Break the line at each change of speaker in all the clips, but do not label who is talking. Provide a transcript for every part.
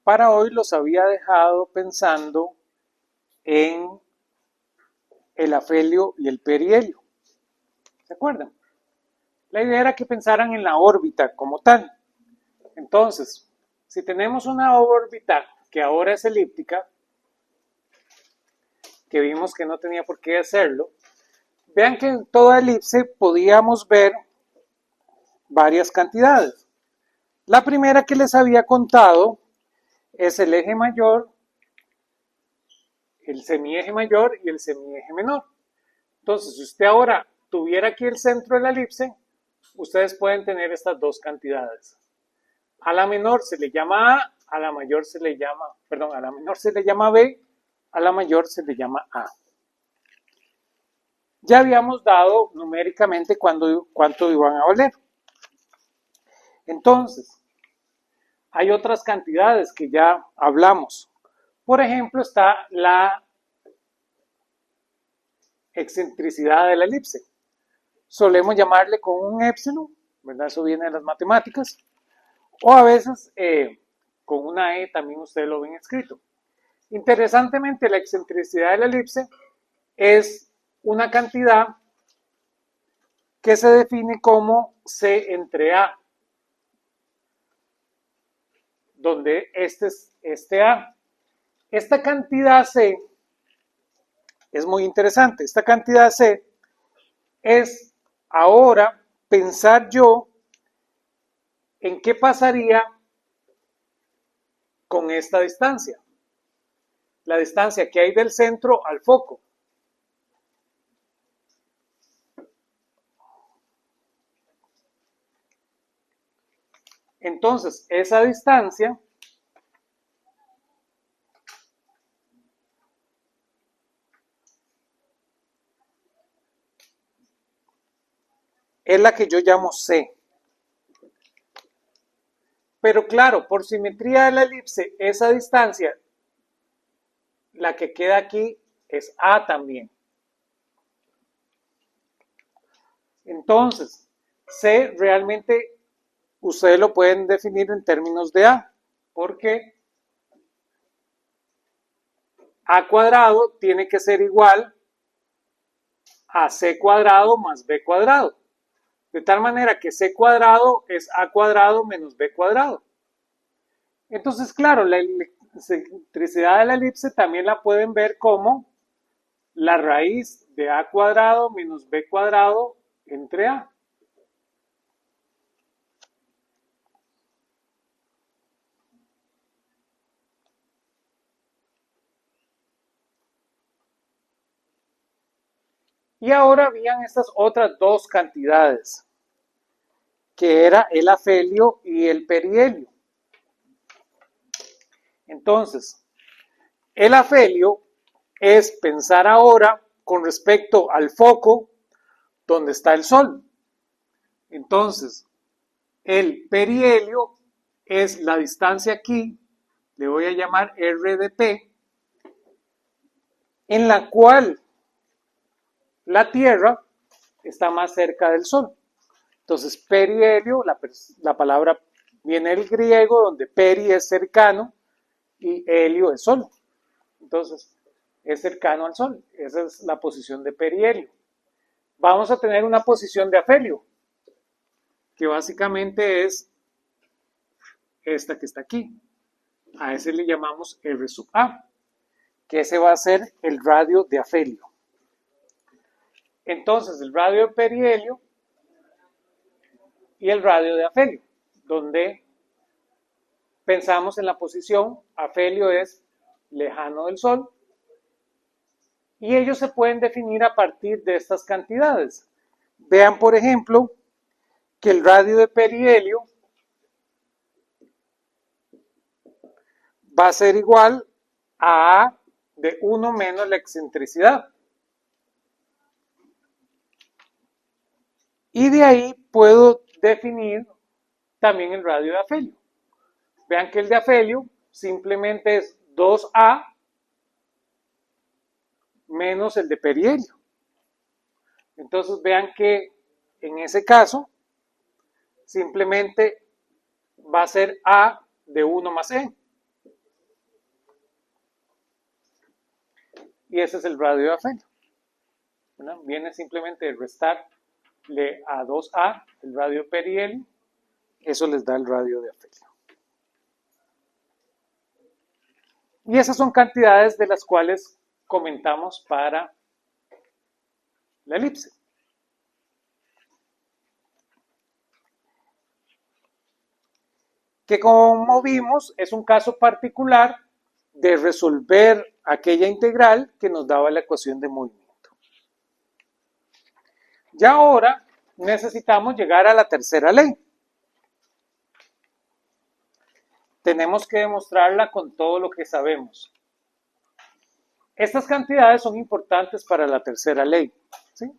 para hoy los había dejado pensando en el afelio y el perihelio. ¿Se acuerdan? La idea era que pensaran en la órbita como tal. Entonces, si tenemos una órbita que ahora es elíptica, que vimos que no tenía por qué hacerlo, vean que en toda elipse podíamos ver varias cantidades. La primera que les había contado es el eje mayor, el semieje mayor y el semieje menor. Entonces, si usted ahora tuviera aquí el centro de la elipse, ustedes pueden tener estas dos cantidades. A la menor se le llama A la mayor se le llama, perdón, a la menor se le llama B, a la mayor se le llama A. Ya habíamos dado numéricamente cuánto iban a valer. Entonces, hay otras cantidades que ya hablamos. Por ejemplo, está la excentricidad de la elipse. Solemos llamarle con un épsilon, ¿verdad? Eso viene de las matemáticas. O a veces con una E también ustedes lo ven escrito. Interesantemente, la excentricidad de la elipse es una cantidad que se define como C entre A, donde este es este A. Esta cantidad C es muy interesante. Esta cantidad C es ahora pensar yo en qué pasaría con esta distancia. La distancia que hay del centro al foco. Entonces, esa distancia es la que yo llamo C. Pero claro, por simetría de la elipse, esa distancia, la que queda aquí, es A también. Entonces, C realmente ustedes lo pueden definir en términos de A, porque A cuadrado tiene que ser igual a C cuadrado más B cuadrado. De tal manera que C cuadrado es A cuadrado menos B cuadrado. Entonces, claro, la excentricidad de la elipse también la pueden ver como la raíz de A cuadrado menos B cuadrado entre A. Y ahora habían estas otras dos cantidades, que era el afelio y el perihelio. Entonces, el afelio es pensar ahora con respecto al foco donde está el Sol. Entonces, el perihelio es la distancia aquí, le voy a llamar R de P, en la cual la Tierra está más cerca del Sol. Entonces, perihelio, la palabra viene del griego, donde peri es cercano y helio es Sol. Entonces, es cercano al Sol. Esa es la posición de perihelio. Vamos a tener una posición de afelio, que básicamente es esta que está aquí. A ese le llamamos R sub A, que ese va a ser el radio de afelio. Entonces, el radio de perihelio y el radio de afelio, donde pensamos en la posición, afelio es lejano del Sol, y ellos se pueden definir a partir de estas cantidades. Vean, por ejemplo, que el radio de perihelio va a ser igual a A de 1 menos la excentricidad. Y de ahí puedo definir también el radio de afelio. Vean que el de afelio simplemente es 2A menos el de perihelio. Entonces vean que en ese caso simplemente va a ser A de 1 más E. y ese es el radio de afelio. ¿No? Viene simplemente de restarle a 2A el radio de perihelio, eso les da el radio de afelio. Y esas son cantidades de las cuales comentamos para la elipse. Que como vimos es un caso particular de resolver aquella integral que nos daba la ecuación de movimiento. Ya ahora necesitamos llegar a la tercera ley. Tenemos que demostrarla con todo lo que sabemos. Estas cantidades son importantes para la tercera ley, ¿sí?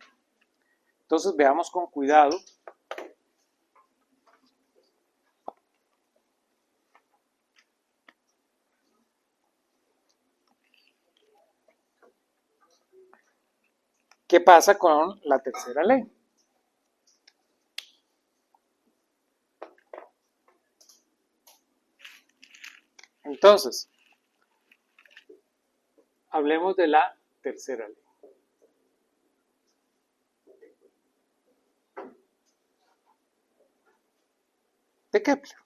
Entonces veamos con cuidado. ¿Qué pasa con la tercera ley? Entonces, hablemos de la tercera ley. De Kepler.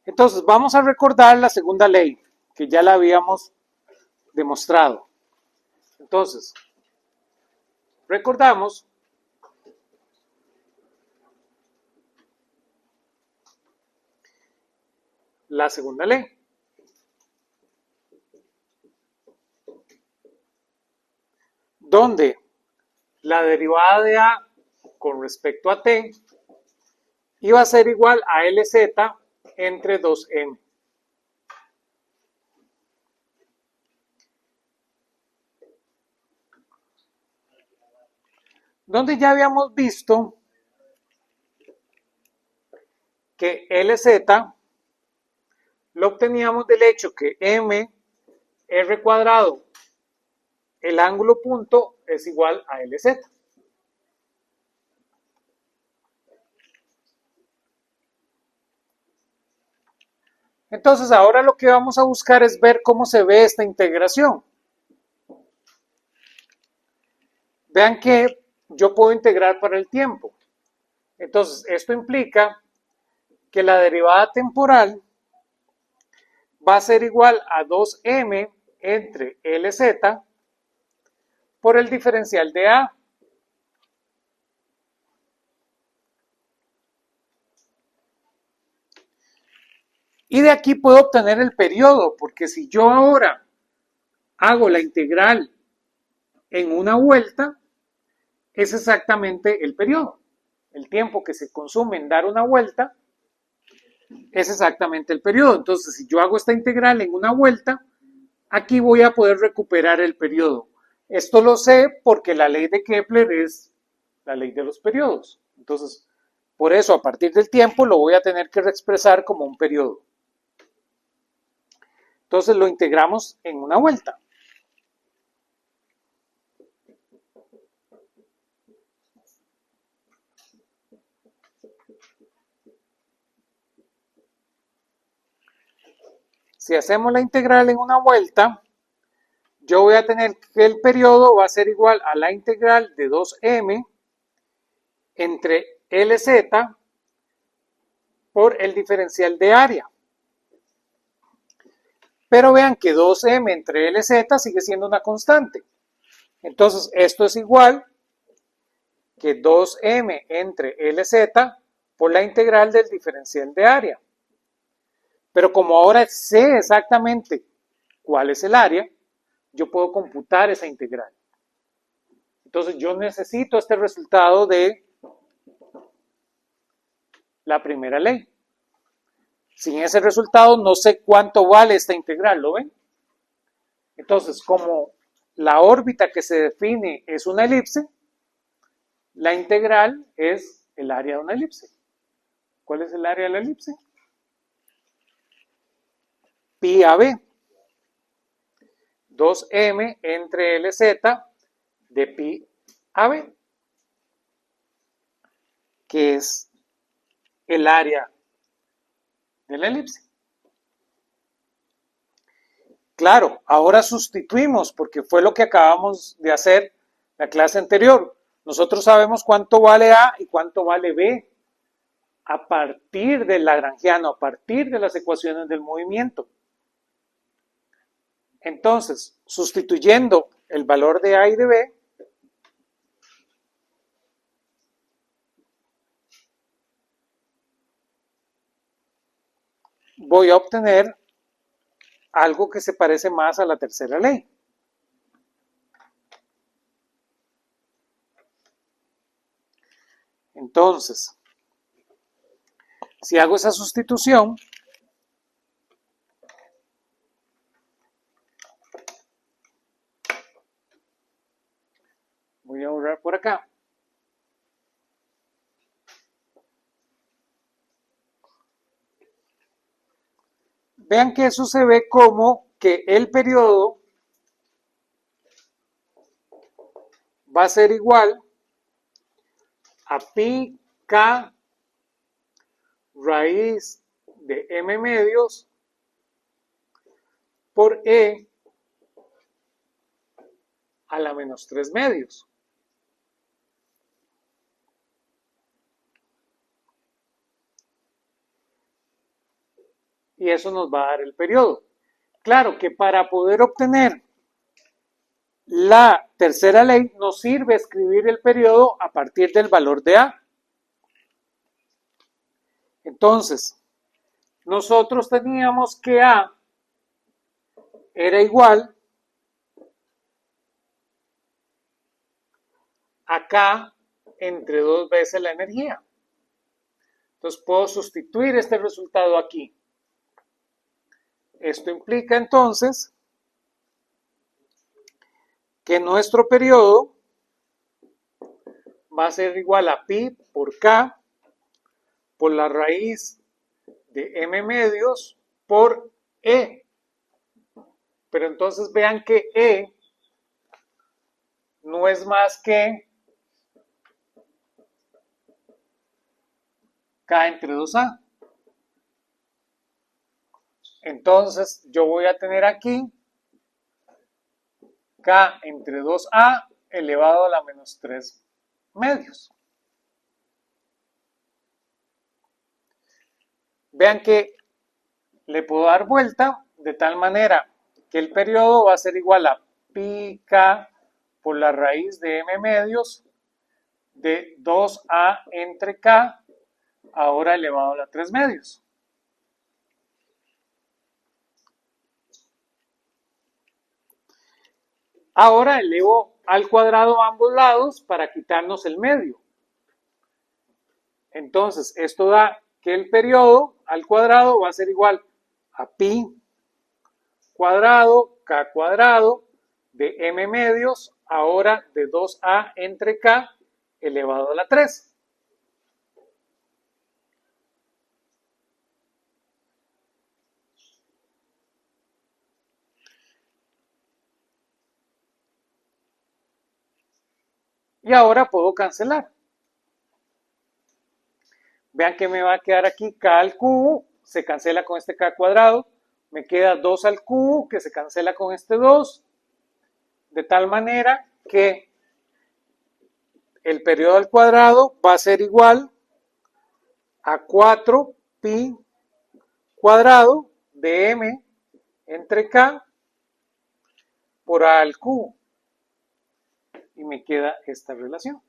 Entonces, vamos a recordar la segunda ley, que ya la habíamos demostrado. Entonces, recordamos la segunda ley. Donde la derivada de A con respecto a T iba a ser igual a LZ entre 2M. Donde ya habíamos visto que LZ lo obteníamos del hecho que M R cuadrado, el ángulo punto, es igual a LZ. Entonces ahora lo que vamos a buscar es ver cómo se ve esta integración. Vean que yo puedo integrar para el tiempo. Entonces esto implica que la derivada temporal va a ser igual a 2M entre LZ por el diferencial de A. Y de aquí puedo obtener el periodo, porque si yo ahora hago la integral en una vuelta, es exactamente el periodo. El tiempo que se consume en dar una vuelta es exactamente el periodo. Entonces, si yo hago esta integral en una vuelta, aquí voy a poder recuperar el periodo. Esto lo sé porque la ley de Kepler es la ley de los periodos. Entonces, por eso, a partir del tiempo, lo voy a tener que reexpresar como un periodo. Entonces, lo integramos en una vuelta. Si hacemos la integral en una vuelta, yo voy a tener que el periodo va a ser igual a la integral de 2M entre LZ por el diferencial de área. Pero vean que 2M entre LZ sigue siendo una constante. Entonces, esto es igual que 2M entre LZ por la integral del diferencial de área. Pero como ahora sé exactamente cuál es el área, yo puedo computar esa integral. Entonces yo necesito este resultado de la primera ley. Sin ese resultado no sé cuánto vale esta integral, ¿lo ven? Entonces, como la órbita que se define es una elipse, la integral es el área de una elipse. ¿Cuál es el área de la elipse? Pi AB. 2M entre LZ de pi AB, que es el área de la elipse. Claro, ahora sustituimos porque fue lo que acabamos de hacer la clase anterior. Nosotros sabemos cuánto vale A y cuánto vale B a partir del lagrangiano, a partir de las ecuaciones del movimiento. Entonces, sustituyendo el valor de A y de B, voy a obtener algo que se parece más a la tercera ley. Entonces, si hago esa sustitución, voy a borrar por acá. Vean que eso se ve como que el periodo va a ser igual a pi k raíz de m medios por e a la menos 3 medios. Y eso nos va a dar el periodo. Claro que para poder obtener la tercera ley nos sirve escribir el periodo a partir del valor de A. Entonces, nosotros teníamos que A era igual a K entre 2 veces la energía. Entonces puedo sustituir este resultado aquí. Esto implica entonces que nuestro periodo va a ser igual a pi por K por la raíz de m medios por E. Pero entonces vean que E no es más que K entre 2A. Entonces yo voy a tener aquí K entre 2A elevado a la menos 3 medios. Vean que le puedo dar vuelta de tal manera que el periodo va a ser igual a pi k por la raíz de m medios de 2a entre k ahora elevado a la 3 medios. Ahora elevo al cuadrado a ambos lados para quitarnos el medio. Entonces, esto da que el periodo al cuadrado va a ser igual a pi cuadrado k cuadrado de m medios ahora de 2a entre k elevado a la 3. Y ahora puedo cancelar. Vean que me va a quedar aquí k al cubo, se cancela con este k cuadrado, me queda 2 al cubo que se cancela con este 2, de tal manera que el periodo al cuadrado va a ser igual a 4 pi cuadrado de m entre k por a al cubo. Y me queda esta relación.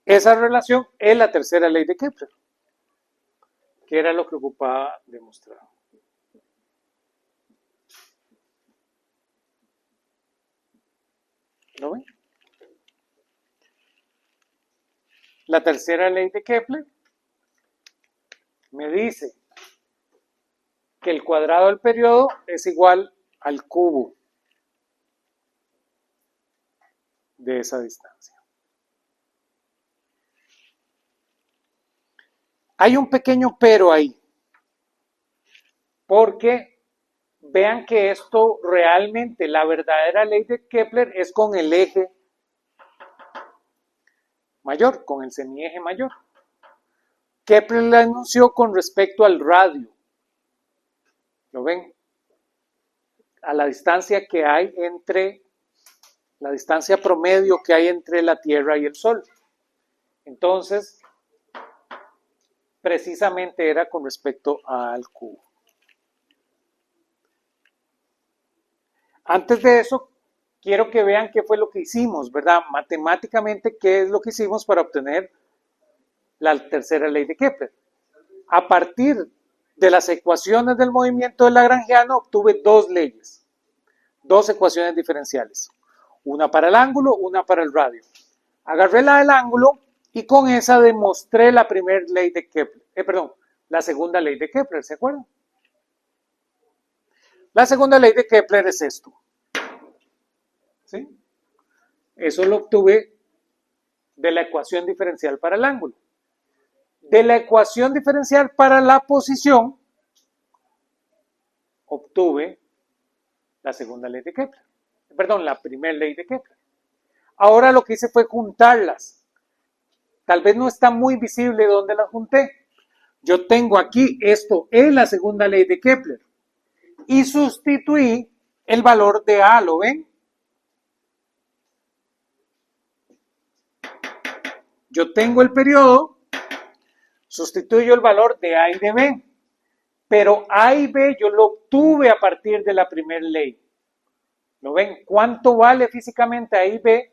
Esa relación es la tercera ley de Kepler, que era lo que ocupaba demostrar. ¿Lo ven? La tercera ley de Kepler me dice que el cuadrado del periodo es igual al cubo de esa distancia. Hay un pequeño pero ahí, porque vean que esto realmente, la verdadera ley de Kepler es con el eje mayor, con el semieje mayor. Kepler la enunció con respecto al radio. ¿Lo ven? A la distancia que hay entre, la distancia promedio que hay entre la Tierra y el Sol. Entonces, precisamente era con respecto al cubo. Antes de eso, quiero que vean qué fue lo que hicimos, ¿verdad? Matemáticamente, ¿qué es lo que hicimos para obtener la tercera ley de Kepler? A partir de las ecuaciones del movimiento de Lagrangiano, obtuve dos leyes, dos ecuaciones diferenciales. Una para el ángulo, una para el radio. Agarré la del ángulo y con esa demostré la primera ley de Kepler. La segunda ley de Kepler, ¿se acuerdan? La segunda ley de Kepler es esto. ¿Sí? Eso lo obtuve de la ecuación diferencial para el ángulo. De la ecuación diferencial para la posición, obtuve la segunda ley de Kepler. La primera ley de Kepler. Ahora lo que hice fue juntarlas. Tal vez no está muy visible dónde las junté. Yo tengo aquí, esto es la segunda ley de Kepler. Y sustituí el valor de A, ¿lo ven? Yo tengo el periodo, sustituyo el valor de A y de B. Pero A y B yo lo obtuve a partir de la primera ley. ¿Lo ven? ¿Cuánto vale físicamente A y B?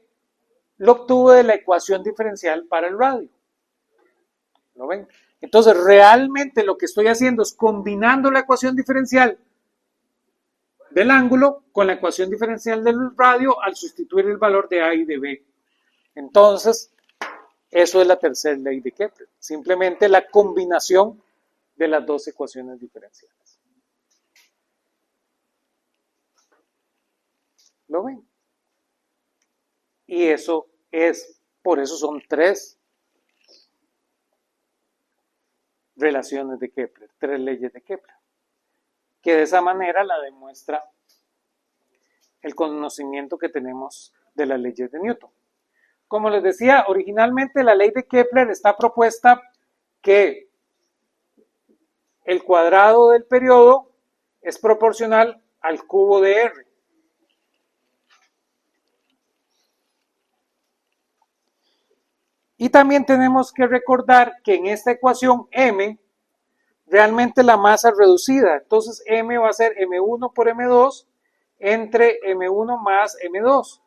Lo obtuve de la ecuación diferencial para el radio. ¿Lo ven? Entonces, realmente lo que estoy haciendo es combinando la ecuación diferencial del ángulo con la ecuación diferencial del radio al sustituir el valor de A y de B. Entonces, eso es la tercera ley de Kepler. Simplemente la combinación de las dos ecuaciones diferenciales. ¿Lo ven? Y eso es, por eso son tres relaciones de Kepler, tres leyes de Kepler, que de esa manera la demuestra el conocimiento que tenemos de las leyes de Newton. Como les decía, originalmente la ley de Kepler está propuesta que el cuadrado del periodo es proporcional al cubo de R. Y también tenemos que recordar que en esta ecuación M, realmente la masa es reducida. Entonces M va a ser M1 por M2 entre M1 más M2.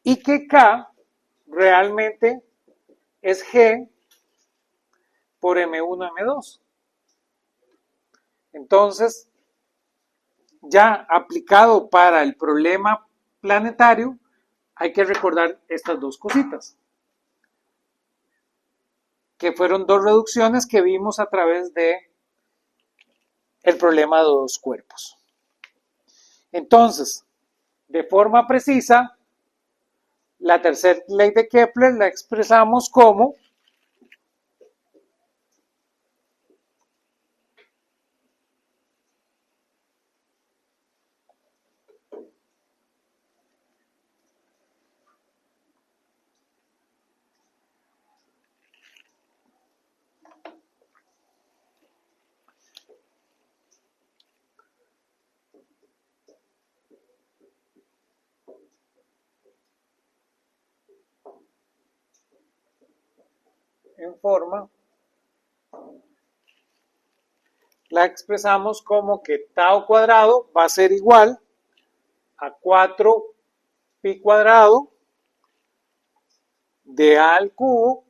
Y que K realmente es G por M1 M2. Entonces, ya aplicado para el problema planetario, hay que recordar estas dos cositas, que fueron dos reducciones que vimos a través de el problema de dos cuerpos. Entonces, de forma precisa, la tercera ley de Kepler la expresamos como en forma, la expresamos como que tau cuadrado va a ser igual a 4 pi cuadrado de A al cubo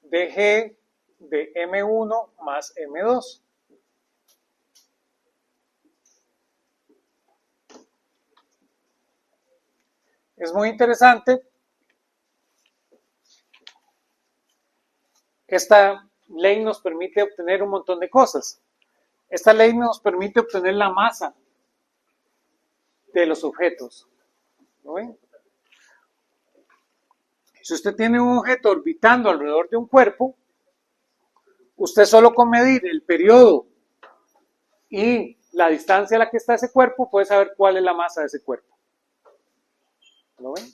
de G de M1 más M2. Es muy interesante. Esta ley nos permite obtener un montón de cosas. Esta ley nos permite obtener la masa de los objetos. ¿Lo ven? Si usted tiene un objeto orbitando alrededor de un cuerpo, usted solo con medir el periodo y la distancia a la que está ese cuerpo puede saber cuál es la masa de ese cuerpo. ¿Lo ven?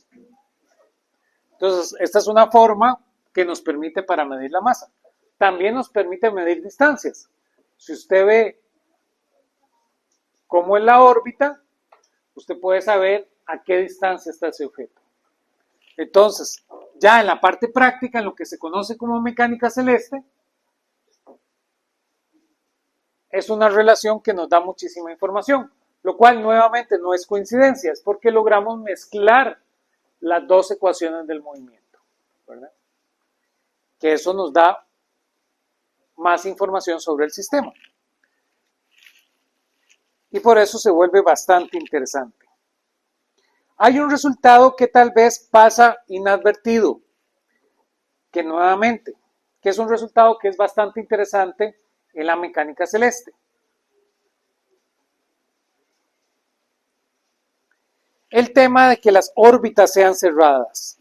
Entonces, esta es una forma que nos permite para medir la masa. También nos permite medir distancias. Si usted ve cómo es la órbita, usted puede saber a qué distancia está ese objeto. Entonces, ya en la parte práctica, en lo que se conoce como mecánica celeste, es una relación que nos da muchísima información, lo cual nuevamente no es coincidencia, es porque logramos mezclar las dos ecuaciones del movimiento, ¿verdad? Que eso nos da más información sobre el sistema. Y por eso se vuelve bastante interesante. Hay un resultado que tal vez pasa inadvertido, que nuevamente, que es un resultado que es bastante interesante en la mecánica celeste. El tema de que las órbitas sean cerradas.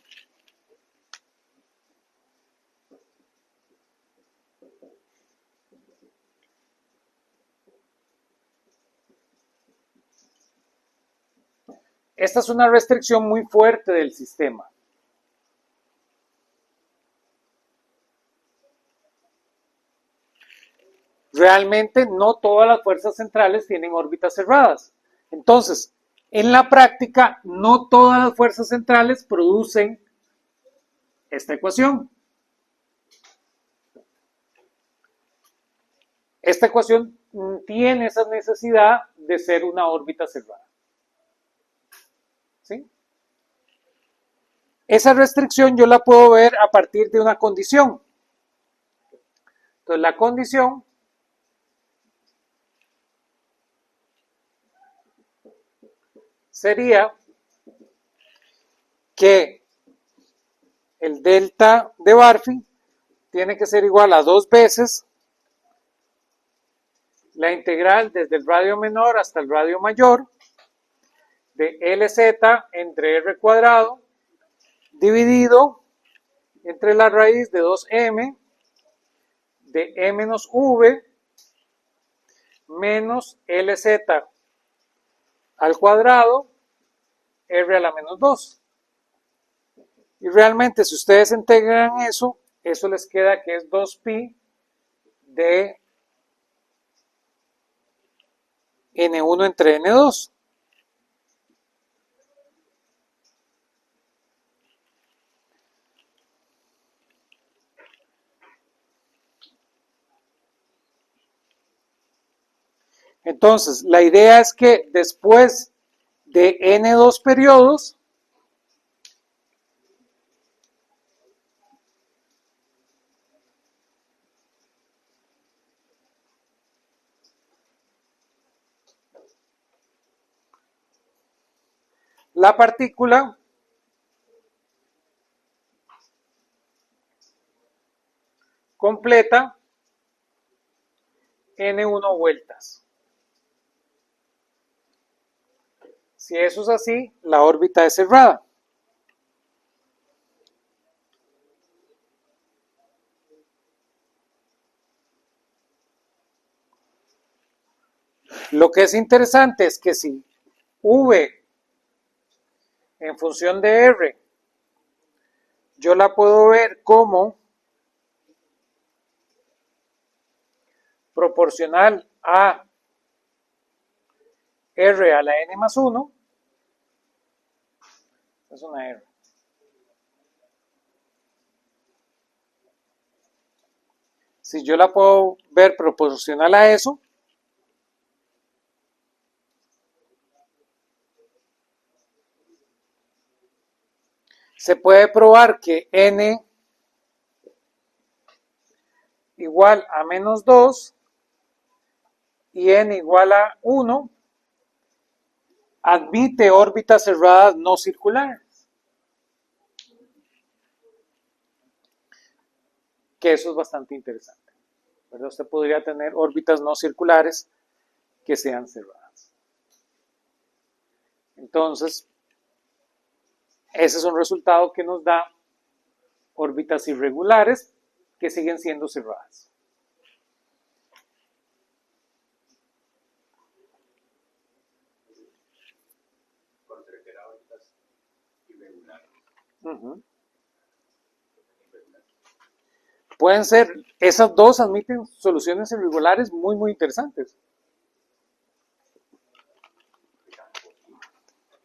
Esta es una restricción muy fuerte del sistema. Realmente no todas las fuerzas centrales tienen órbitas cerradas. Entonces, en la práctica, no todas las fuerzas centrales producen esta ecuación. Esta ecuación tiene esa necesidad de ser una órbita cerrada. ¿Sí? Esa restricción yo la puedo ver a partir de una condición. Entonces, la condición sería que el delta de Barfi tiene que ser igual a 2 veces la integral desde el radio menor hasta el radio mayor de LZ entre R cuadrado dividido entre la raíz de 2M de E menos V menos LZ al cuadrado R a la menos 2. Y realmente si ustedes integran eso, eso les queda que es 2pi de N1 entre N2. Entonces, la idea es que después de N2 periodos, la partícula completa N1 vueltas. Si eso es así, la órbita es cerrada. Lo que es interesante es que si V en función de R, yo la puedo ver como proporcional a R a la N más 1, es una R. Si yo la puedo ver proporcional a eso, se puede probar que N igual a menos 2 y N igual a 1 admite órbitas cerradas no circulares. Que eso es bastante interesante, ¿verdad? Usted podría tener órbitas no circulares que sean cerradas. Entonces, ese es un resultado que nos da órbitas irregulares que siguen siendo cerradas.
¿Cuál se refiere a órbitas irregulares?
Uh-huh. pueden ser, esas dos admiten soluciones irregulares muy, muy interesantes.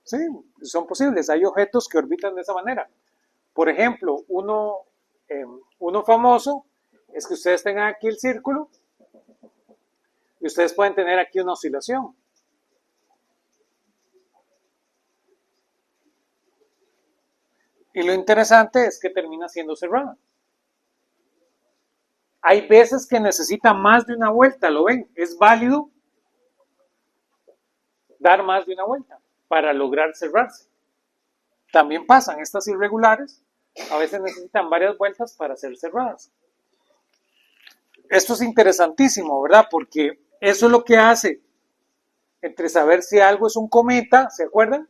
Sí, son posibles. Hay objetos que orbitan de esa manera. Por ejemplo, uno famoso es que ustedes tengan aquí el círculo y ustedes pueden tener aquí una oscilación. Y lo interesante es que termina siendo cerrada. Hay veces que necesita más de una vuelta, ¿lo ven? Es válido dar más de una vuelta para lograr cerrarse. También pasan estas irregulares, a veces necesitan varias vueltas para ser cerradas. Esto es interesantísimo, ¿verdad? Porque eso es lo que hace entre saber si algo es un cometa, ¿se acuerdan?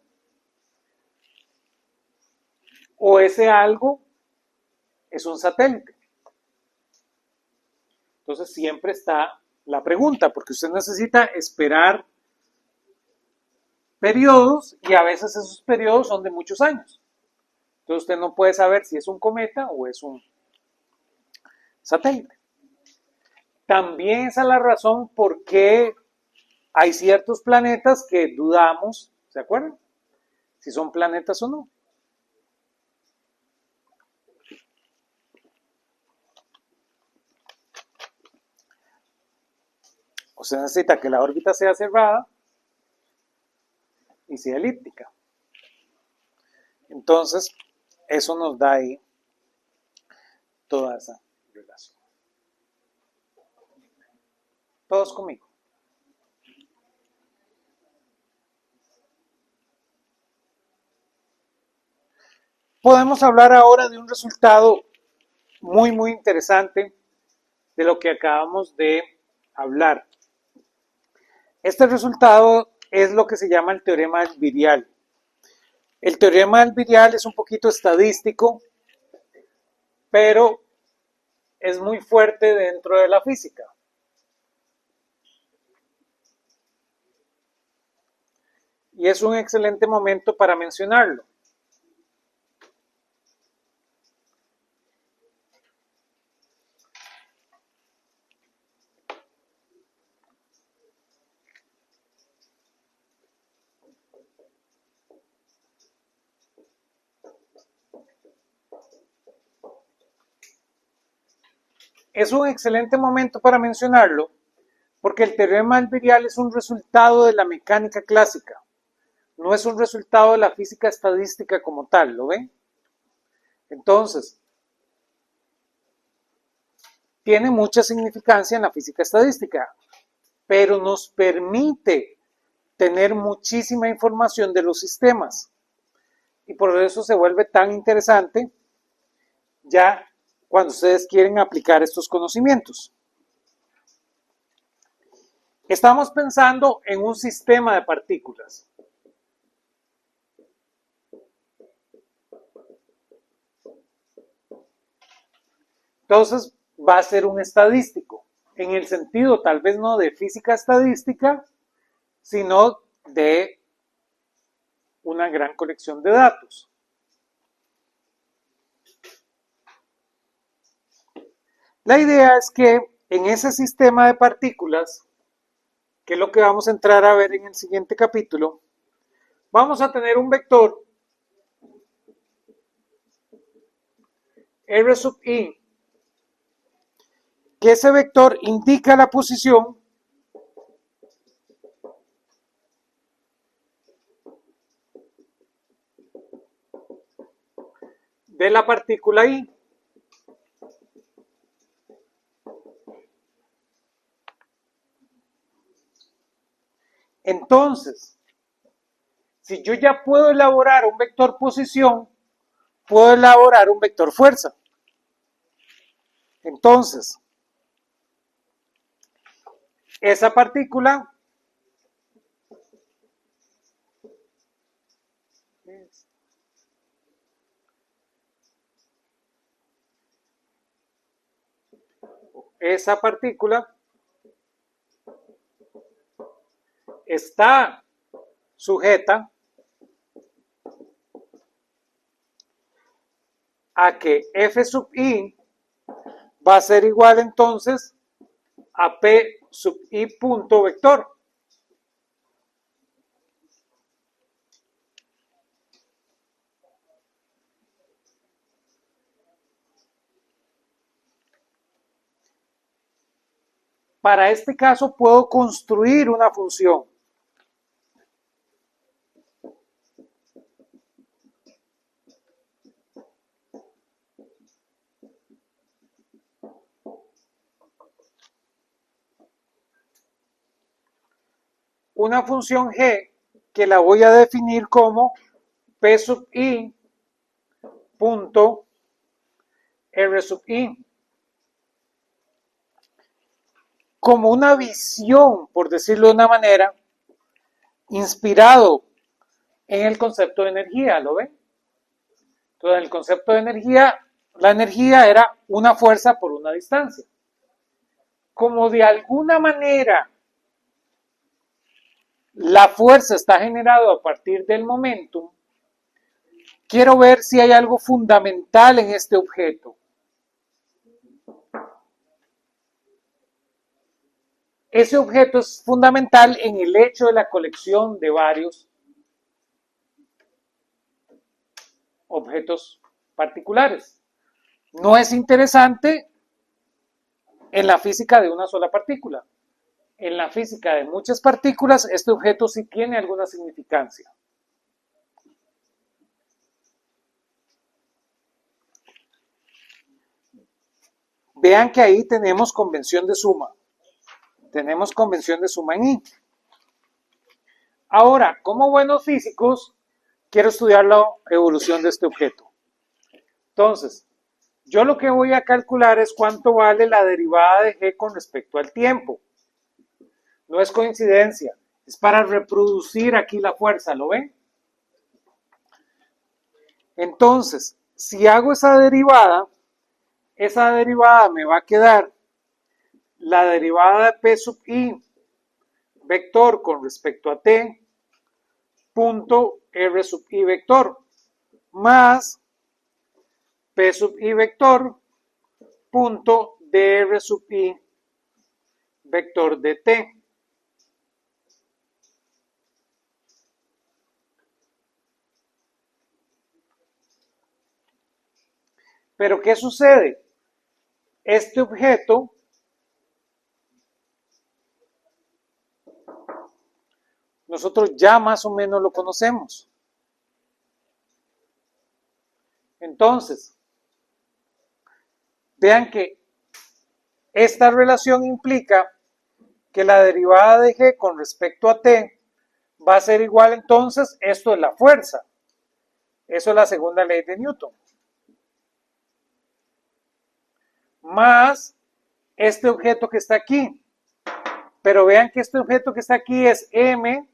O ese algo es un satélite. Entonces siempre está la pregunta, porque usted necesita esperar periodos y a veces esos periodos son de muchos años. Entonces usted no puede saber si es un cometa o es un satélite. También esa es la razón por qué hay ciertos planetas que dudamos, ¿se acuerdan? Si son planetas o no. Usted necesita que la órbita sea cerrada y sea elíptica. Entonces, eso nos da ahí toda esa relación. Todos conmigo. Podemos hablar ahora de un resultado muy, muy interesante de lo que acabamos de hablar. Este resultado es lo que se llama el teorema del virial. El teorema del virial es un poquito estadístico, pero es muy fuerte dentro de la física. Y es un excelente momento para mencionarlo. Es un excelente momento para mencionarlo porque el teorema del virial es un resultado de la mecánica clásica, no es un resultado de la física estadística como tal, ¿lo ven? Entonces, tiene mucha significancia en la física estadística, pero nos permite tener muchísima información de los sistemas y por eso se vuelve tan interesante ya cuando ustedes quieren aplicar estos conocimientos. Estamos pensando en un sistema de partículas. Entonces va a ser un estadístico, en el sentido tal vez no de física estadística, sino de una gran colección de datos. La idea es que en ese sistema de partículas, que es lo que vamos a entrar a ver en el siguiente capítulo, vamos a tener un vector R sub i, que ese vector indica la posición de la partícula i. Entonces, si yo ya puedo elaborar un vector posición, puedo elaborar un vector fuerza. Entonces, esa partícula está sujeta a que F sub i va a ser igual entonces a P sub I punto vector. Para este caso puedo construir una función. Una función g que la voy a definir como P sub I punto R sub I. Como una visión, por decirlo de una manera, inspirado en el concepto de energía, ¿lo ven? Entonces, en el concepto de energía, la energía era una fuerza por una distancia. Como de alguna manera la fuerza está generada a partir del momentum, quiero ver si hay algo fundamental en este objeto. Ese objeto es fundamental en el hecho de la colección de varios objetos particulares. No es interesante en la física de una sola partícula. En la física de muchas partículas, este objeto sí tiene alguna significancia. Vean que ahí tenemos convención de suma. Tenemos convención de suma en I. Ahora, como buenos físicos, quiero estudiar la evolución de este objeto. Entonces, yo lo que voy a calcular es cuánto vale la derivada de g con respecto al tiempo. No es coincidencia, es para reproducir aquí la fuerza, ¿lo ven? Entonces, si hago esa derivada me va a quedar la derivada de P sub I vector con respecto a t punto R sub I vector más P sub I vector punto dr sub I vector de t. Pero ¿qué sucede? Este objeto nosotros ya más o menos lo conocemos. Entonces, vean que esta relación implica que la derivada de g con respecto a t va a ser igual entonces, esto es la fuerza. Eso es la segunda ley de Newton. Más este objeto que está aquí. Pero vean que este objeto que está aquí es m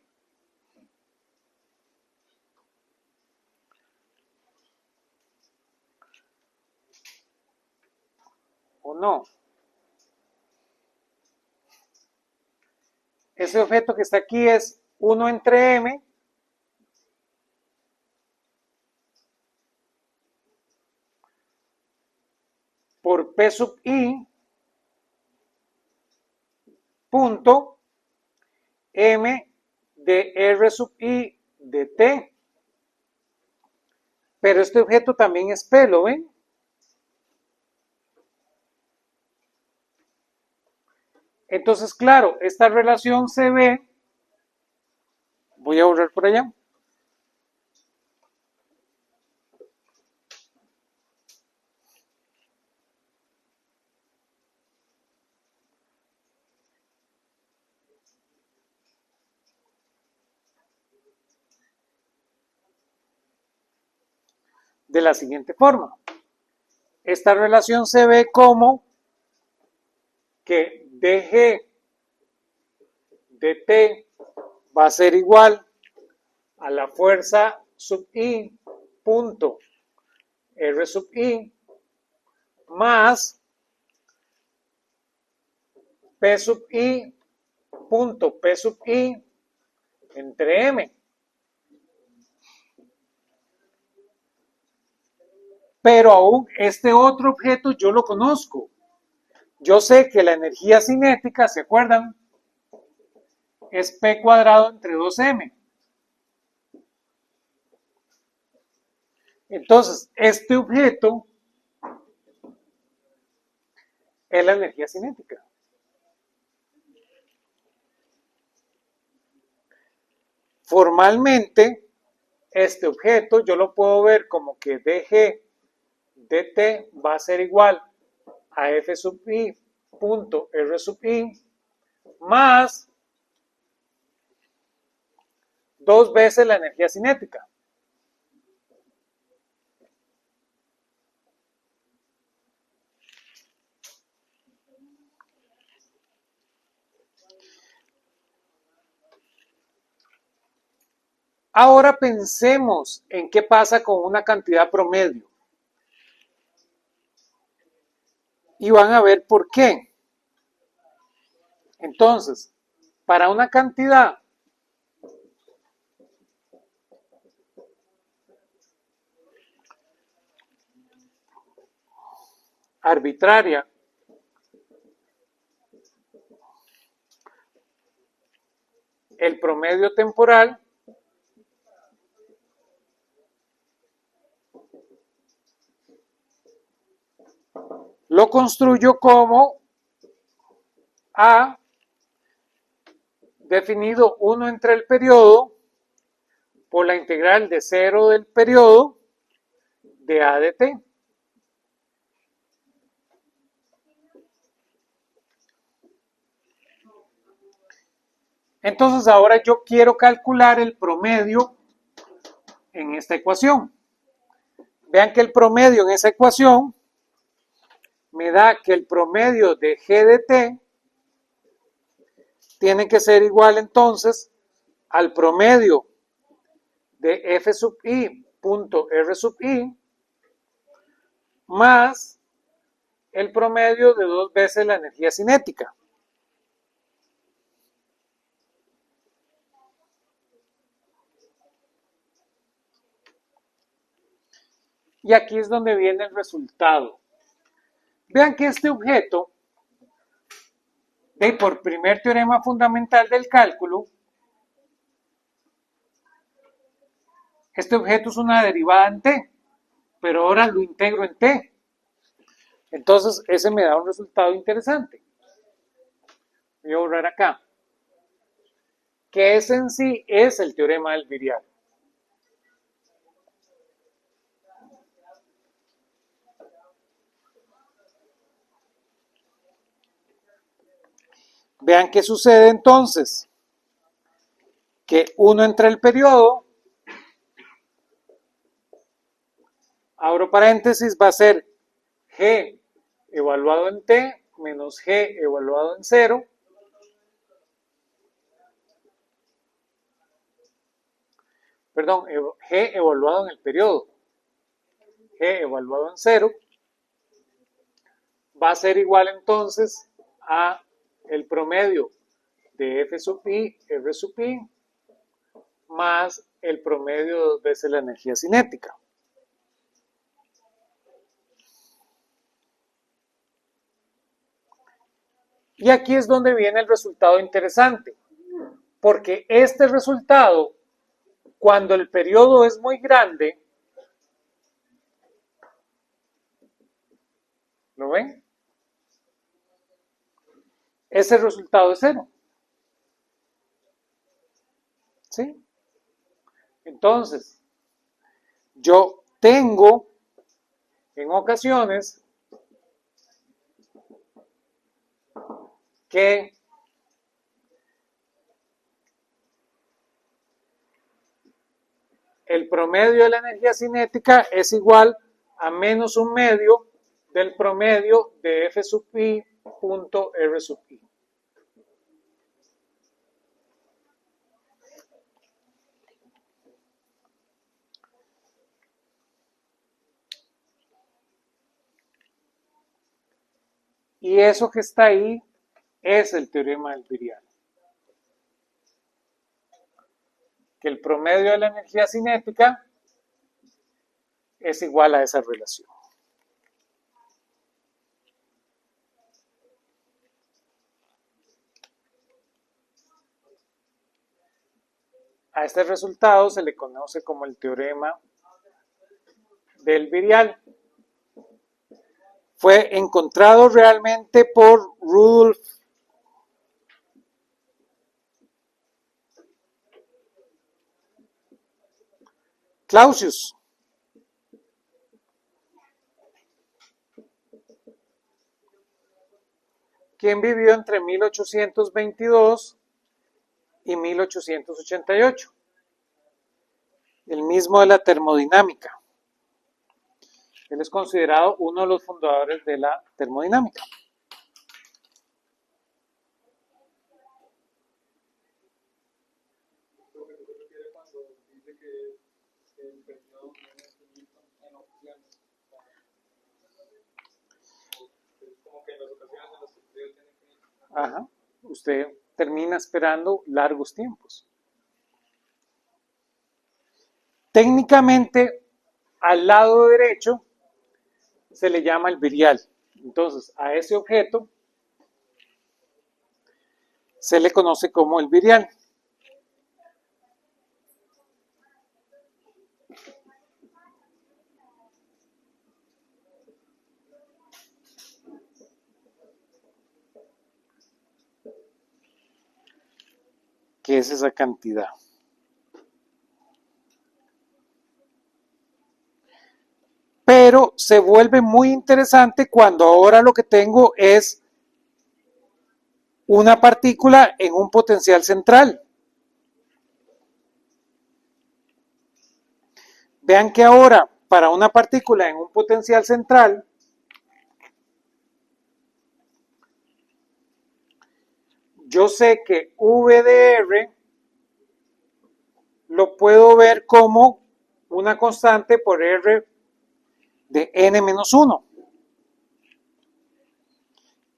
o no. Ese objeto que está aquí es 1 entre m por P sub I punto m de R sub I de t. Pero este objeto también es P, ¿lo ven? Entonces, claro, esta relación se ve, voy a borrar por allá, de la siguiente forma. Esta relación se ve como que dg de t va a ser igual a la fuerza sub I punto R sub I más P sub I punto P sub I entre M. Pero aún este otro objeto yo lo conozco. Yo sé que la energía cinética, ¿se acuerdan? Es P cuadrado entre 2M. Entonces, este objeto es la energía cinética. Formalmente, este objeto yo lo puedo ver como que dg dt va a ser igual a f sub i punto r sub i más 2 veces la energía cinética. Ahora pensemos en qué pasa con una cantidad promedio. Y van a ver por qué. Entonces, para una cantidad arbitraria, el promedio temporal lo construyo como A definido 1 entre el periodo por la integral de 0 del periodo de A de t. Entonces ahora yo quiero calcular el promedio en esta ecuación. Vean que el promedio en esa ecuación me da que el promedio de g de t tiene que ser igual entonces al promedio de f sub i punto r sub i más el promedio de 2 veces la energía cinética. Y aquí es donde viene el resultado. Vean que este objeto, por primer teorema fundamental del cálculo, este objeto es una derivada en t, pero ahora lo integro en t. Entonces, ese me da un resultado interesante. Voy a borrar acá. Que ese en sí es el teorema del virial. Vean qué sucede entonces. Que 1 entre el periodo, abro paréntesis, va a ser g evaluado en t menos g evaluado en 0. Perdón, g evaluado en el periodo. G evaluado en 0 va a ser igual entonces a el promedio de f sub i, r sub i, más el promedio de 2 veces la energía cinética. Y aquí es donde viene el resultado interesante, porque este resultado, cuando el periodo es muy grande, ¿lo ven? Ese resultado es 0. ¿Sí? Entonces, yo tengo en ocasiones que el promedio de la energía cinética es igual a menos un medio del promedio de f sub i punto r sub i. Y eso que está ahí es el teorema del virial. Que el promedio de la energía cinética es igual a esa relación. A este resultado se le conoce como el teorema del virial. Fue encontrado realmente por Rudolf Clausius. Quien vivió entre 1822 y 1888. El mismo de la termodinámica. Él es considerado uno de los fundadores de la termodinámica. Ajá. Usted termina esperando largos tiempos. Técnicamente, al lado derecho se le llama el virial. Entonces, a ese objeto se le conoce como el virial. ¿Qué es esa cantidad? Pero se vuelve muy interesante cuando ahora lo que tengo es una partícula en un potencial central. Vean que ahora, para una partícula en un potencial central, yo sé que V de R lo puedo ver como una constante por R de n-1.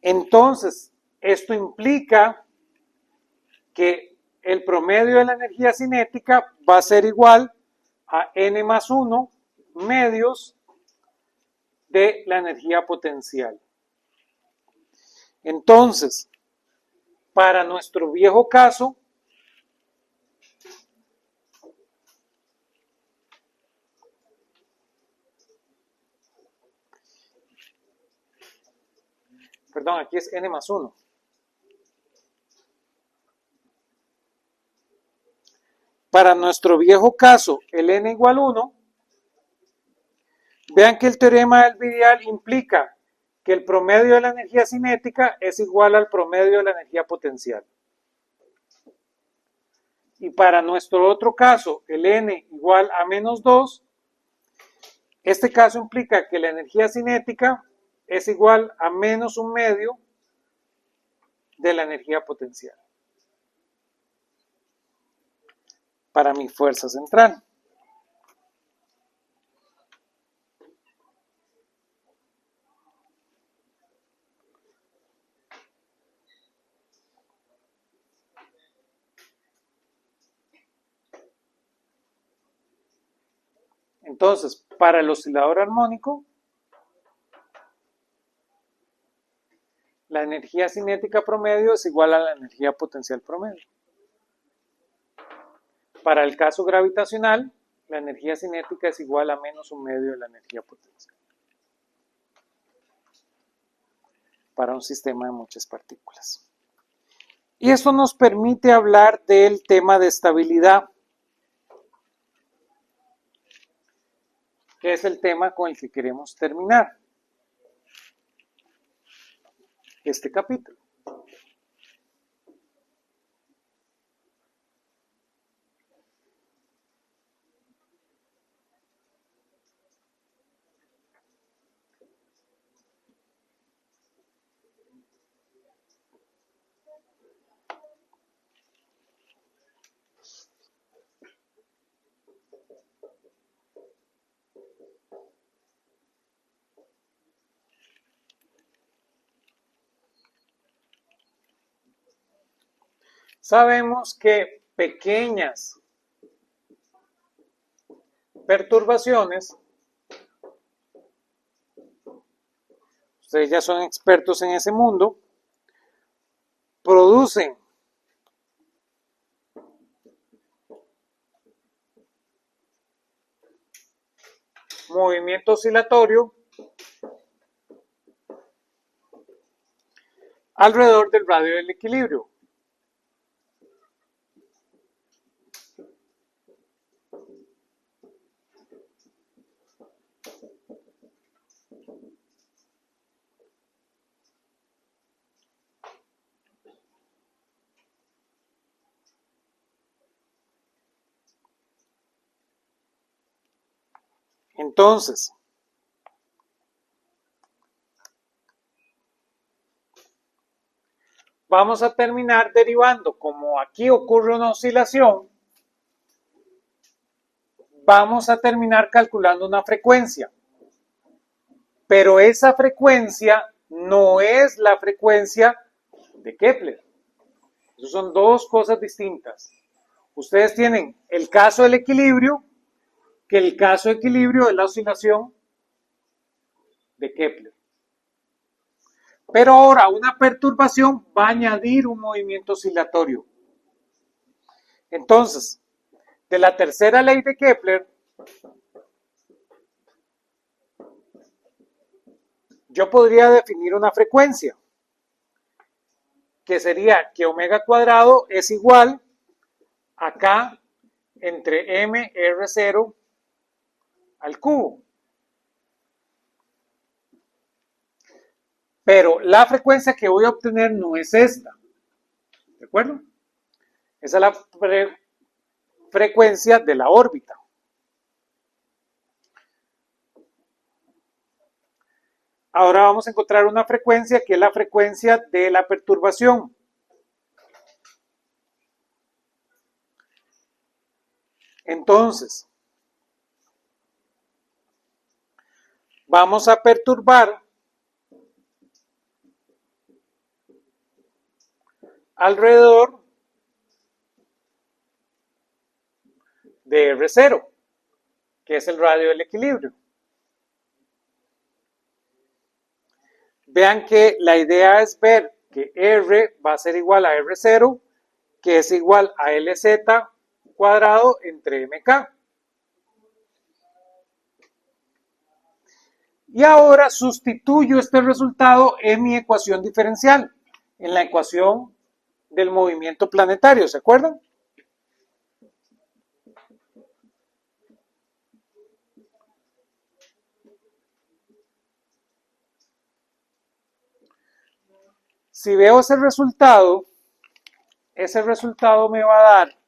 Entonces, esto implica que el promedio de la energía cinética va a ser igual a n+1 medios de la energía potencial. Entonces, para nuestro viejo caso, perdón, aquí es n+1. Para nuestro viejo caso, el n igual 1, vean que el teorema del virial implica que el promedio de la energía cinética es igual al promedio de la energía potencial. Y para nuestro otro caso, el n igual a -2, este caso implica que la energía cinética es igual a -1/2 de la energía potencial para mi fuerza central. Entonces, para el oscilador armónico, la energía cinética promedio es igual a la energía potencial promedio. Para el caso gravitacional, la energía cinética es igual a -1/2 de la energía potencial. Para un sistema de muchas partículas. Y esto nos permite hablar del tema de estabilidad, que es el tema con el que queremos terminar este capítulo. Sabemos que pequeñas perturbaciones, ustedes ya son expertos en ese mundo, producen movimiento oscilatorio alrededor del radio del equilibrio. Entonces, vamos a terminar derivando, como aquí ocurre una oscilación, vamos a terminar calculando una frecuencia. Pero esa frecuencia no es la frecuencia de Kepler. Esas son dos cosas distintas. Ustedes tienen el caso del equilibrio, que el caso de equilibrio es la oscilación de Kepler. Pero ahora una perturbación va a añadir un movimiento oscilatorio. Entonces, de la tercera ley de Kepler, yo podría definir una frecuencia, que sería que omega cuadrado es igual a K entre mR0 al cubo. Pero la frecuencia que voy a obtener no es esta. ¿De acuerdo? Esa es la frecuencia de la órbita. Ahora vamos a encontrar una frecuencia que es la frecuencia de la perturbación. Entonces, vamos a perturbar alrededor de R0, que es el radio del equilibrio. Vean que la idea es ver que R va a ser igual a R0, que es igual a LZ cuadrado entre MK. Y ahora sustituyo este resultado en mi ecuación diferencial, en la ecuación del movimiento planetario, ¿se acuerdan? Si veo ese resultado me va a dar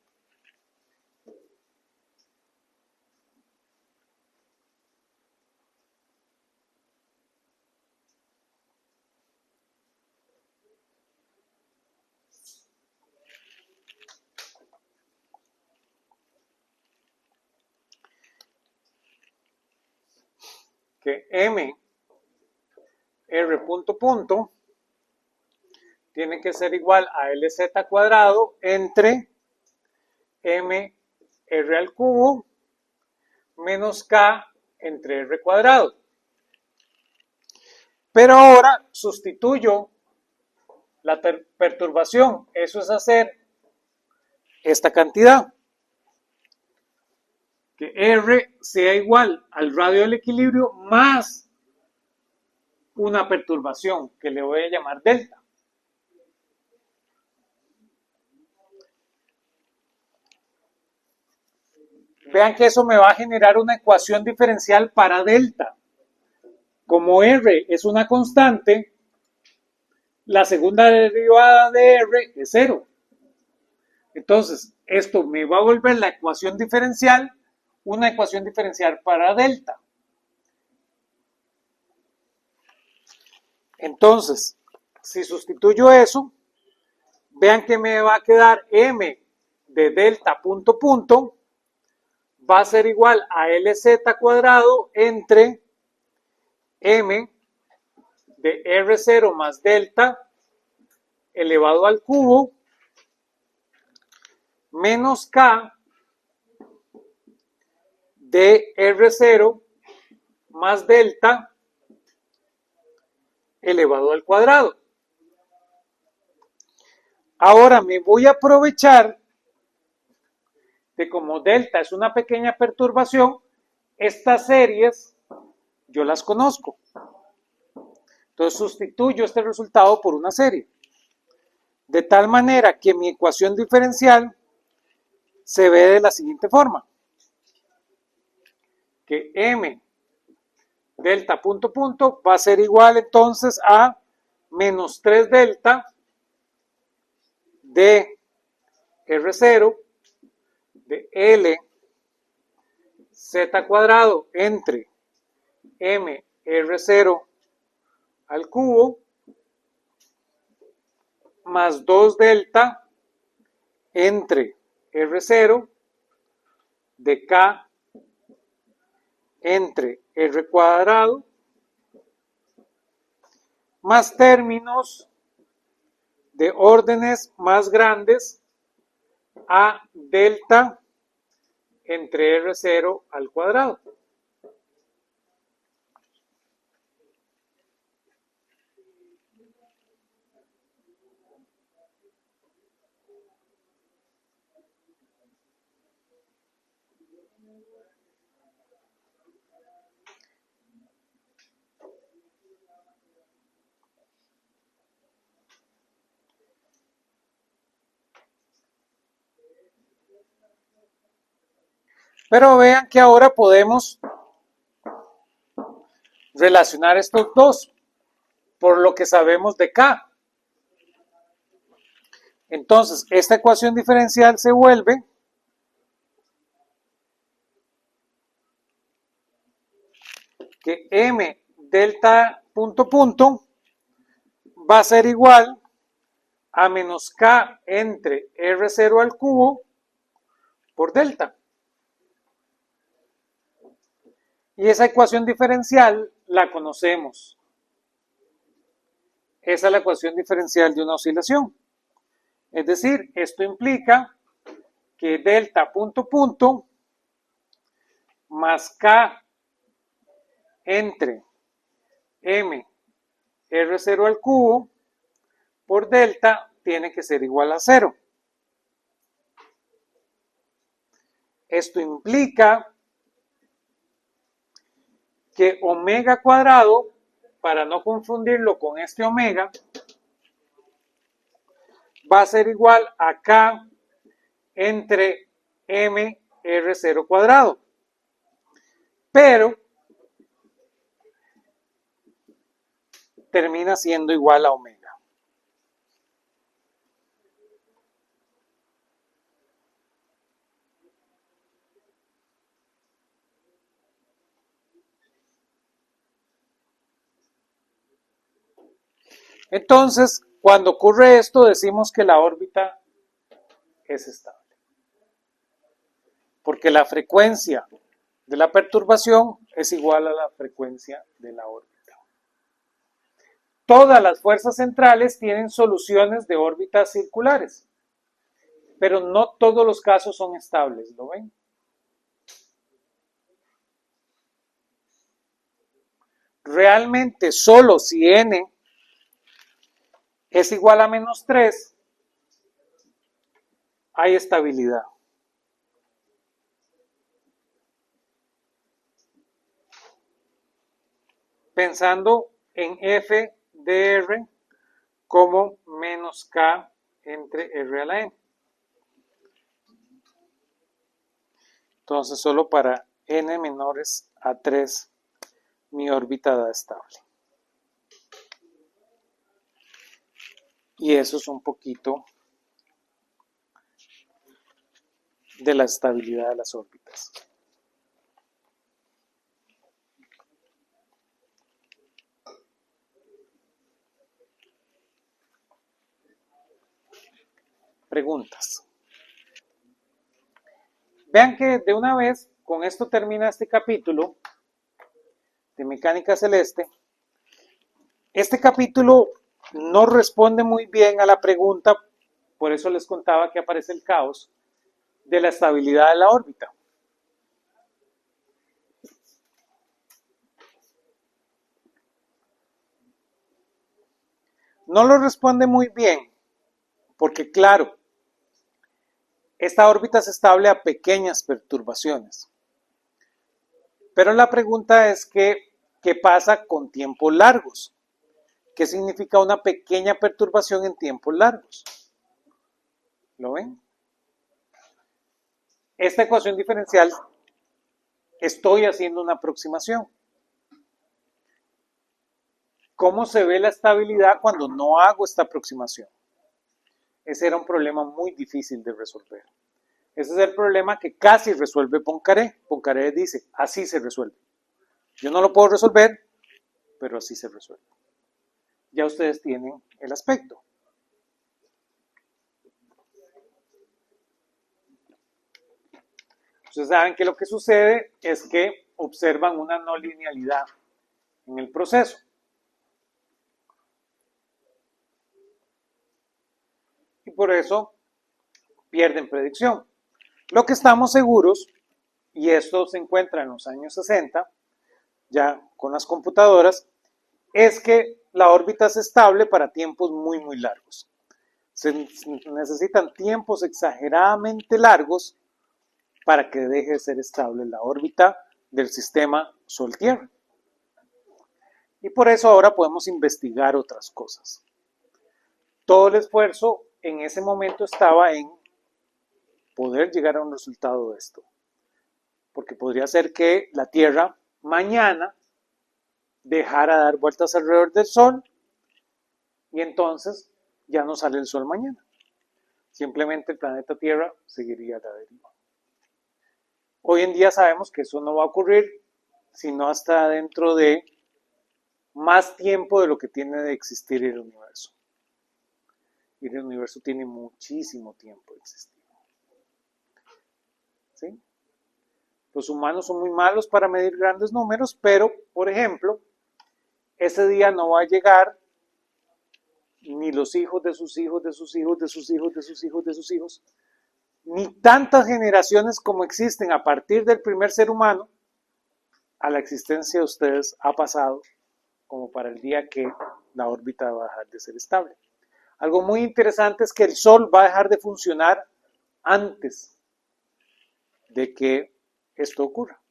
que M R punto punto tiene que ser igual a LZ cuadrado entre M R al cubo menos K entre R cuadrado. Pero ahora sustituyo la perturbación. Eso es hacer esta cantidad. Que R sea igual al radio del equilibrio más una perturbación que le voy a llamar delta. Vean que eso me va a generar una ecuación diferencial para delta. Como R es una constante, la segunda derivada de R es 0. Entonces, esto me va a volver la ecuación diferencial, una ecuación diferencial para delta. Entonces, si sustituyo eso, vean que me va a quedar M de delta punto punto va a ser igual a LZ cuadrado entre M de R0 más delta elevado al cubo menos K de R0 más delta elevado al cuadrado. Ahora me voy a aprovechar de como delta es una pequeña perturbación, estas series yo las conozco. Entonces sustituyo este resultado por una serie. De tal manera que mi ecuación diferencial se ve de la siguiente forma. Que m delta punto punto va a ser igual entonces a menos 3 delta de R0 de L z cuadrado entre m R0 al cubo más 2 delta entre R0 de K entre R cuadrado más términos de órdenes más grandes a delta entre R0 al cuadrado. Pero vean que ahora podemos relacionar estos dos por lo que sabemos de K. Entonces, esta ecuación diferencial se vuelve que m delta punto punto va a ser igual a menos K entre R0 al cubo por delta. Y esa ecuación diferencial la conocemos. Esa es la ecuación diferencial de una oscilación. Es decir, esto implica que delta punto punto más K entre m R0 al cubo por delta tiene que ser igual a 0. Esto implica que omega cuadrado, para no confundirlo con este omega, va a ser igual a K entre m R0 cuadrado. Pero termina siendo igual a omega. Entonces, cuando ocurre esto, decimos que la órbita es estable. Porque la frecuencia de la perturbación es igual a la frecuencia de la órbita. Todas las fuerzas centrales tienen soluciones de órbitas circulares, pero no todos los casos son estables, ¿lo ven? Realmente solo si n es igual a menos 3, hay estabilidad. Pensando en f de r como menos k entre r a la n. Entonces solo para n menores a 3 mi órbita da estable. Y eso es un poquito de la estabilidad de las órbitas. Preguntas. Vean que de una vez, con esto termina este capítulo de mecánica celeste. Este capítulo no responde muy bien a la pregunta, por eso les contaba que aparece el caos, de la estabilidad de la órbita. No lo responde muy bien, porque claro, esta órbita es estable a pequeñas perturbaciones. Pero la pregunta es que ¿Qué pasa con tiempos largos? ¿Qué significa una pequeña perturbación en tiempos largos? ¿Lo ven? Esta ecuación diferencial, estoy haciendo una aproximación. ¿Cómo se ve la estabilidad cuando no hago esta aproximación? Ese era un problema muy difícil de resolver. Ese es el problema que casi resuelve Poincaré. Poincaré dice, así se resuelve. Yo no lo puedo resolver, pero así se resuelve. Ya ustedes tienen el aspecto. Ustedes saben que lo que sucede es que observan una no linealidad en el proceso. Y por eso pierden predicción. Lo que estamos seguros, y esto se encuentra en los años 60, ya con las computadoras, es que la órbita es estable para tiempos muy, muy largos. Se necesitan tiempos exageradamente largos para que deje de ser estable la órbita del sistema Sol-Tierra. Y por eso ahora podemos investigar otras cosas. Todo el esfuerzo en ese momento estaba en poder llegar a un resultado de esto. Porque podría ser que la Tierra mañana dejara de dar vueltas alrededor del Sol y entonces ya no sale el Sol mañana. Simplemente el planeta Tierra seguiría a la deriva. Hoy en día sabemos que eso no va a ocurrir, sino hasta dentro de más tiempo de lo que tiene de existir el universo. Y el universo tiene muchísimo tiempo de existir. ¿Sí? Los humanos son muy malos para medir grandes números, pero, por ejemplo, ese día no va a llegar ni los hijos de sus hijos, de sus hijos, de sus hijos, de sus hijos, de sus hijos, ni tantas generaciones como existen a partir del primer ser humano, a la existencia de ustedes ha pasado como para el día que la órbita va a dejar de ser estable. Algo muy interesante es que el Sol va a dejar de funcionar antes de que esto ocurra.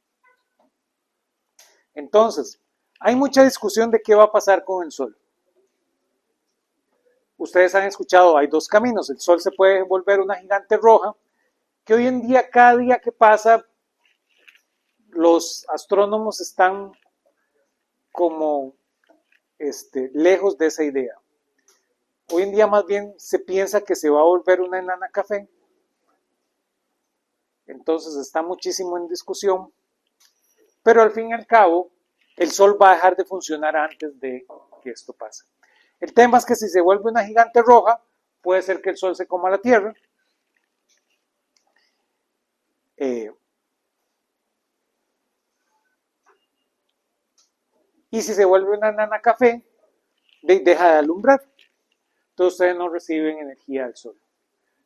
Entonces, hay mucha discusión de qué va a pasar con el Sol. Ustedes han escuchado, hay dos caminos. El Sol se puede volver una gigante roja, que hoy en día, cada día que pasa, los astrónomos están como lejos de esa idea. Hoy en día más bien se piensa que se va a volver una enana café. Entonces está muchísimo en discusión. Pero al fin y al cabo, el Sol va a dejar de funcionar antes de que esto pase. El tema es que si se vuelve una gigante roja, puede ser que el Sol se coma la Tierra. Y si se vuelve una enana café, deja de alumbrar. Entonces ustedes no reciben energía del Sol.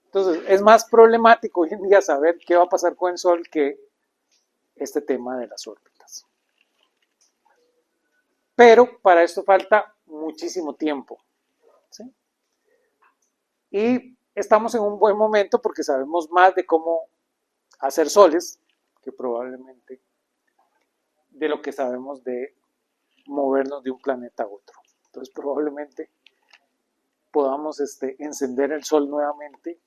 Entonces es más problemático hoy en día saber qué va a pasar con el Sol que este tema de las órbitas. Pero para esto falta muchísimo tiempo. ¿Sí? Y estamos en un buen momento porque sabemos más de cómo hacer soles que probablemente de lo que sabemos de movernos de un planeta a otro. Entonces probablemente podamos encender el Sol nuevamente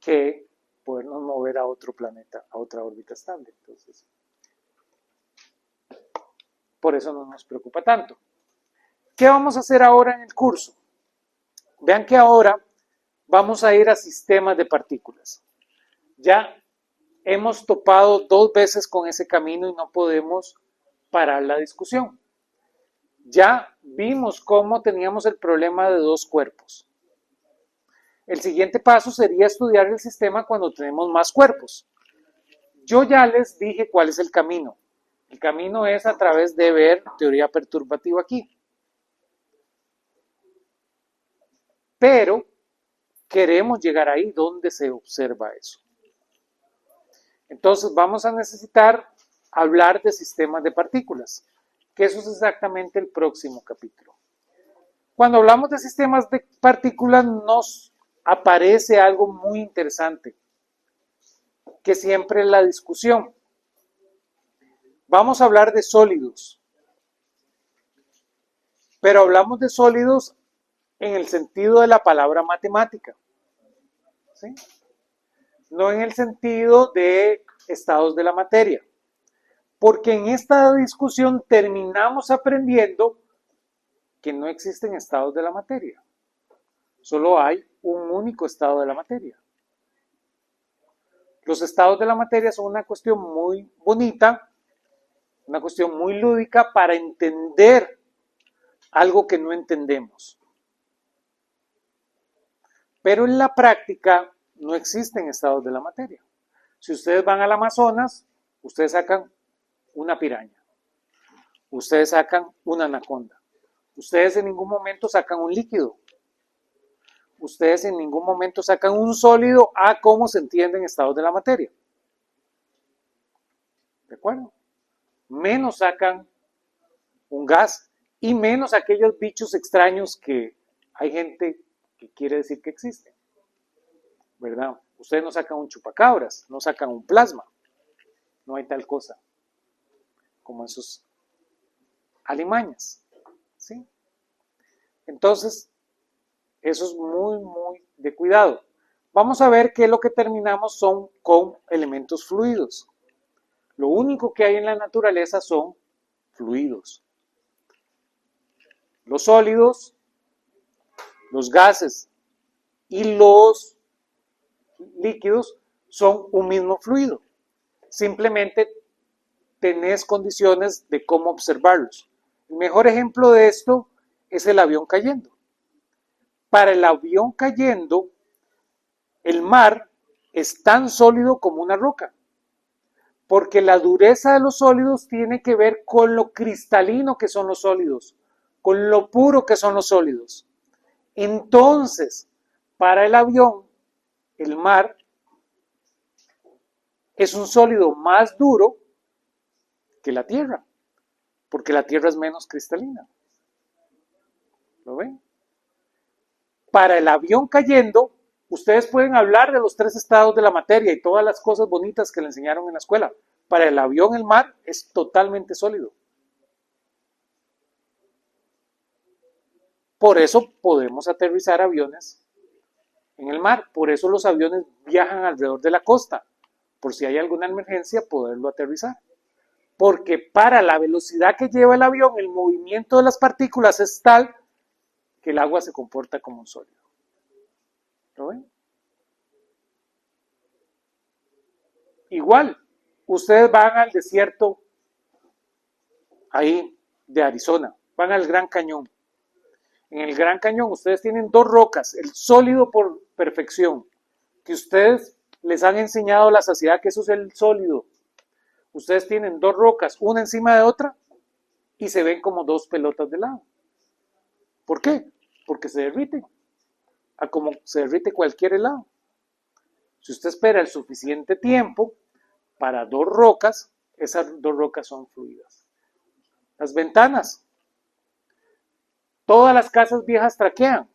que podernos mover a otro planeta, a otra órbita estable. Entonces, por eso no nos preocupa tanto. ¿Qué vamos a hacer ahora en el curso? Vean que ahora vamos a ir a sistemas de partículas. Ya hemos topado 2 veces con ese camino y no podemos parar la discusión. Ya vimos cómo teníamos el problema de 2 cuerpos. El siguiente paso sería estudiar el sistema cuando tenemos más cuerpos. Yo ya les dije cuál es el camino. El camino es a través de ver teoría perturbativa aquí. Pero queremos llegar ahí donde se observa eso. Entonces vamos a necesitar hablar de sistemas de partículas, que eso es exactamente el próximo capítulo. Cuando hablamos de sistemas de partículas nos aparece algo muy interesante, que siempre es la discusión. Vamos a hablar de sólidos, pero hablamos de sólidos en el sentido de la palabra matemática, ¿sí? No en el sentido de estados de la materia, porque en esta discusión terminamos aprendiendo que no existen estados de la materia, solo hay un único estado de la materia. Los estados de la materia son una cuestión muy bonita, una cuestión muy lúdica para entender algo que no entendemos. Pero en la práctica no existen estados de la materia. Si ustedes van al Amazonas, ustedes sacan una piraña, ustedes sacan una anaconda, ustedes en ningún momento sacan un líquido, ustedes en ningún momento sacan un sólido a cómo se entienden estados de la materia. ¿De acuerdo? Menos sacan un gas y menos aquellos bichos extraños que hay gente que quiere decir que existen, ¿verdad? Ustedes no sacan un chupacabras, no sacan un plasma, no hay tal cosa como esos alimañas, ¿sí? Entonces, eso es muy de cuidado. Vamos a ver qué es lo que terminamos son con elementos fluidos. Lo único que hay en la naturaleza son fluidos. Los sólidos, los gases y los líquidos son un mismo fluido. Simplemente tenés condiciones de cómo observarlos. El mejor ejemplo de esto es el avión cayendo. Para el avión cayendo, el mar es tan sólido como una roca, porque la dureza de los sólidos tiene que ver con lo cristalino que son los sólidos, con lo puro que son los sólidos. Entonces, para el avión, el mar es un sólido más duro que la Tierra, porque la Tierra es menos cristalina. ¿Lo ven? Para el avión cayendo, ustedes pueden hablar de los 3 estados de la materia y todas las cosas bonitas que le enseñaron en la escuela. Para el avión, el mar es totalmente sólido. Por eso podemos aterrizar aviones en el mar. Por eso los aviones viajan alrededor de la costa. Por si hay alguna emergencia, poderlo aterrizar. Porque para la velocidad que lleva el avión, el movimiento de las partículas es tal que el agua se comporta como un sólido. ¿Lo ven? Igual, ustedes van al desierto ahí de Arizona, van al Gran Cañón. En el Gran Cañón ustedes tienen 2 rocas, el sólido por perfección, que ustedes les han enseñado a la saciedad que eso es el sólido. Ustedes tienen 2 rocas, una encima de otra, y se ven como 2 pelotas de helado. ¿Por qué? Porque se derriten, a como se derrite cualquier helado. Si usted espera el suficiente tiempo para 2 rocas, esas 2 rocas son fluidas. Las ventanas. Todas las casas viejas traquean.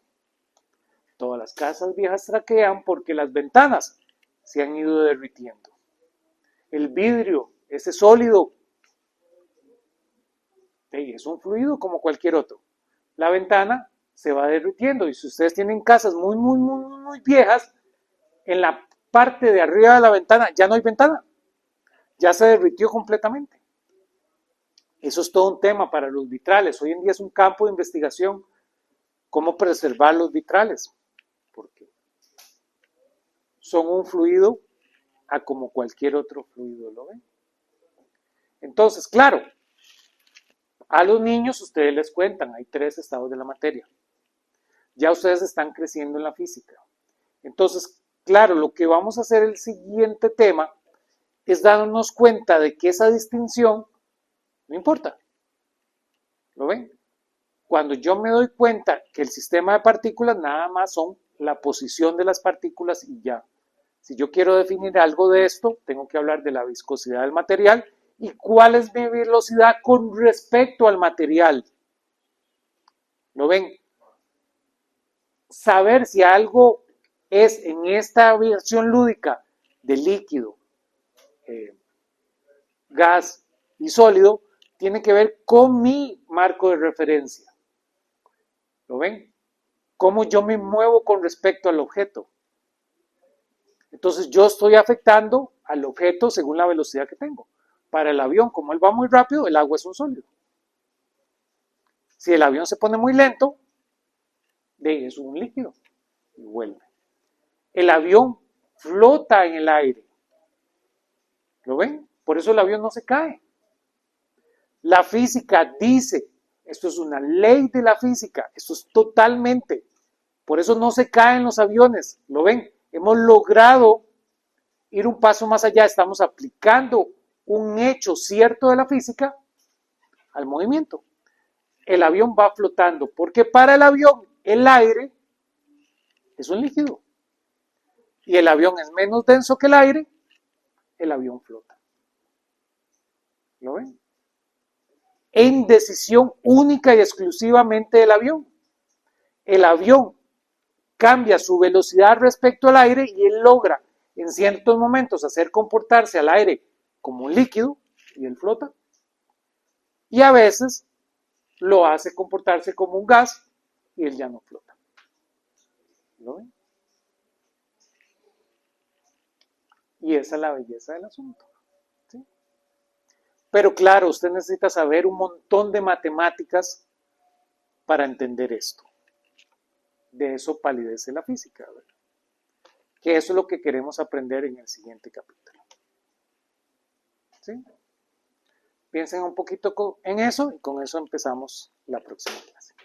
Todas las casas viejas traquean porque las ventanas se han ido derritiendo. El vidrio, ese sólido, es un fluido como cualquier otro. La ventana se va derritiendo y si ustedes tienen casas muy viejas, en la parte de arriba de la ventana ya no hay ventana. Ya se derritió completamente. Eso es todo un tema para los vitrales. Hoy en día es un campo de investigación cómo preservar los vitrales, porque son un fluido a como cualquier otro fluido, ¿lo ven? Entonces, claro, a los niños ustedes les cuentan, hay 3 estados de la materia. Ya ustedes están creciendo en la física. Entonces, claro, lo que vamos a hacer el siguiente tema es darnos cuenta de que esa distinción no importa. ¿Lo ven? Cuando yo me doy cuenta que el sistema de partículas nada más son la posición de las partículas y ya. Si yo quiero definir algo de esto, tengo que hablar de la viscosidad del material y cuál es mi velocidad con respecto al material. ¿Lo ven? Saber si algo es en esta versión lúdica de líquido, gas y sólido tiene que ver con mi marco de referencia. ¿Lo ven? Cómo yo me muevo con respecto al objeto. Entonces yo estoy afectando al objeto según la velocidad que tengo. Para el avión, como él va muy rápido, el agua es un sólido. Si el avión se pone muy lento, es un líquido y vuelve. El avión flota en el aire. ¿Lo ven? Por eso el avión no se cae. La física dice, esto es una ley de la física, esto es totalmente, por eso no se caen los aviones, ¿lo ven? Hemos logrado ir un paso más allá, estamos aplicando un hecho cierto de la física al movimiento. El avión va flotando, porque para el avión el aire es un líquido y el avión es menos denso que el aire, el avión flota. ¿Lo ven? En decisión única y exclusivamente del avión. El avión cambia su velocidad respecto al aire y él logra en ciertos momentos hacer comportarse al aire como un líquido y él flota. Y a veces lo hace comportarse como un gas y él ya no flota. ¿Lo ven? Y esa es la belleza del asunto. ¿Sí? Pero claro, usted necesita saber un montón de matemáticas para entender esto. De eso palidece la física, ¿verdad? Que eso es lo que queremos aprender en el siguiente capítulo. ¿Sí? Piensen un poquito en eso y con eso empezamos la próxima clase.